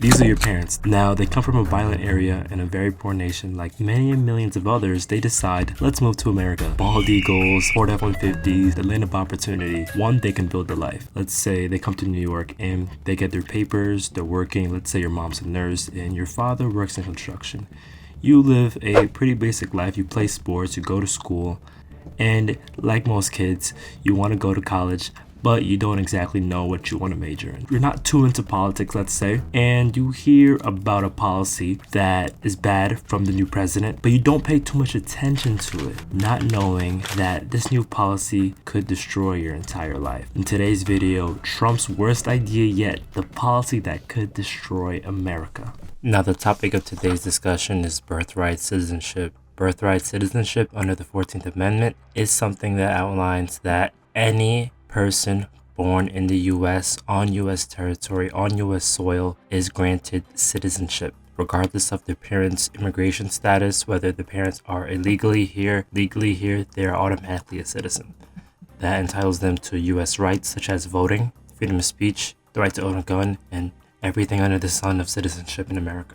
These are your parents. Now, they come from a violent area in a very poor nation. Like many and millions of others, they decide, let's move to America. Bald Eagles, Ford F-150s, the land of opportunity. One, they can build a life. Let's say they come to New York and they get their papers, they're working. Let's say your mom's a nurse and your father works in construction. You live a pretty basic life. You play sports, you go to school, and like most kids, you want to go to college, but you don't exactly know what you want to major in. You're not too into politics, let's say, and you hear about a policy that is bad from the new president, but you don't pay too much attention to it, not knowing that this new policy could destroy your entire life. In today's video, Trump's worst idea yet, the policy that could destroy America. Now, the topic of today's discussion is birthright citizenship. Birthright citizenship under the 14th Amendment is something that outlines that any person born in the U.S., on U.S. territory, on U.S. soil, is granted citizenship, regardless of their parents' immigration status. Whether the parents are illegally here, legally here, they are automatically a citizen. That entitles them to U.S. rights such as voting, freedom of speech, the right to own a gun, and everything under the sun of citizenship in America.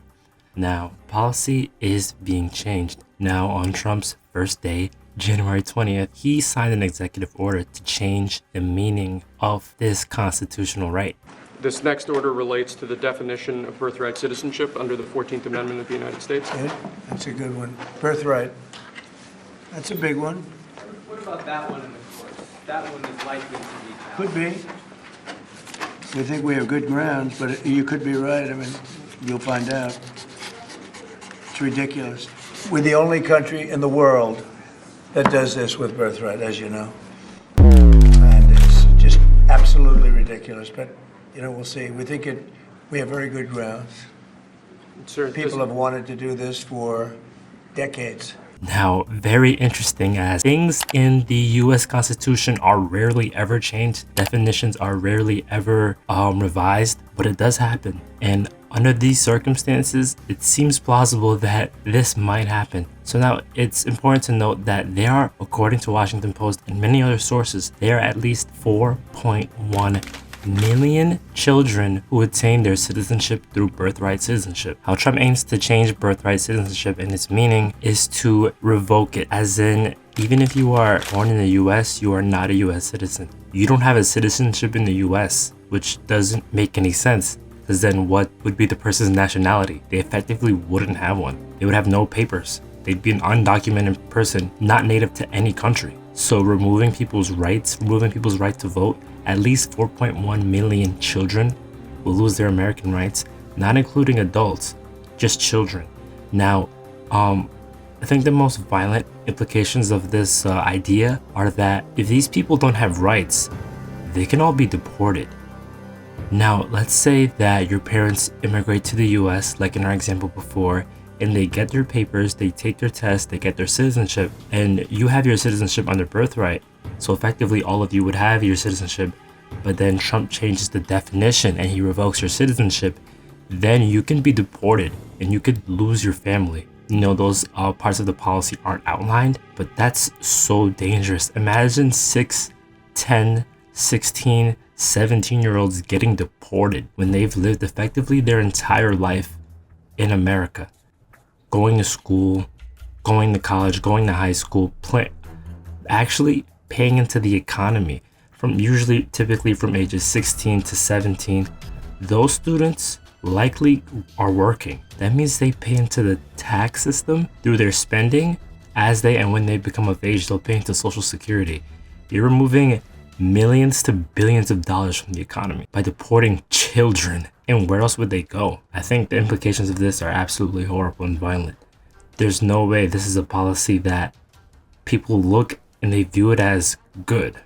Now, policy is being changed. Now, on Trump's first day, January 20th, he signed an executive order to change the meaning of this constitutional right. This next order relates to the definition of birthright citizenship under the 14th Amendment of the United States. Yeah, that's a good one. Birthright. That's a big one. What about that one in the courts? That one is likely to be challenged. Could be. We think we have good grounds, but you could be right. I mean, you'll find out. It's ridiculous. We're the only country in the world that does this with birthright, as you know. And it's just absolutely ridiculous, but, you know, we'll see. We think we have very good grounds. Sir, People have wanted to do this for decades. Now, very interesting, as things in the U.S. Constitution are rarely ever changed. Definitions are rarely ever revised, but it does happen. And under these circumstances, it seems plausible that this might happen. So now it's important to note that there are, according to Washington Post and many other sources, there are at least 4.1 million children who attain their citizenship through birthright citizenship. How Trump aims to change birthright citizenship and its meaning is to revoke it, as in, even if you are born in the US, you are not a US citizen. You don't have a citizenship in the US, which doesn't make any sense, because then what would be the person's nationality? They effectively wouldn't have one. They would have no papers. They'd be an undocumented person, not native to any country. So removing people's rights, removing people's right to vote, at least 4.1 million children will lose their American rights, not including adults, just children. Now, I think the most violent implications of this idea are that if these people don't have rights, they can all be deported. Now, let's say that your parents immigrate to the US, like in our example before, and they get their papers, they take their test, they get their citizenship, and you have your citizenship under birthright. So effectively, all of you would have your citizenship, but then Trump changes the definition and he revokes your citizenship, then you can be deported and you could lose your family. You know, those parts of the policy aren't outlined, but that's so dangerous. Imagine 6, 10, 16, 17-year-olds getting deported when they've lived effectively their entire life in America. Going to school, going to college, going to high school, actually paying into the economy from typically from ages 16 to 17. Those students likely are working. That means they pay into the tax system through their spending and when they become of age, they'll pay into Social Security. You're removing millions to billions of dollars from the economy by deporting children. And where else would they go? I think the implications of this are absolutely horrible and violent. There's no way this is a policy that people look and they view it as good.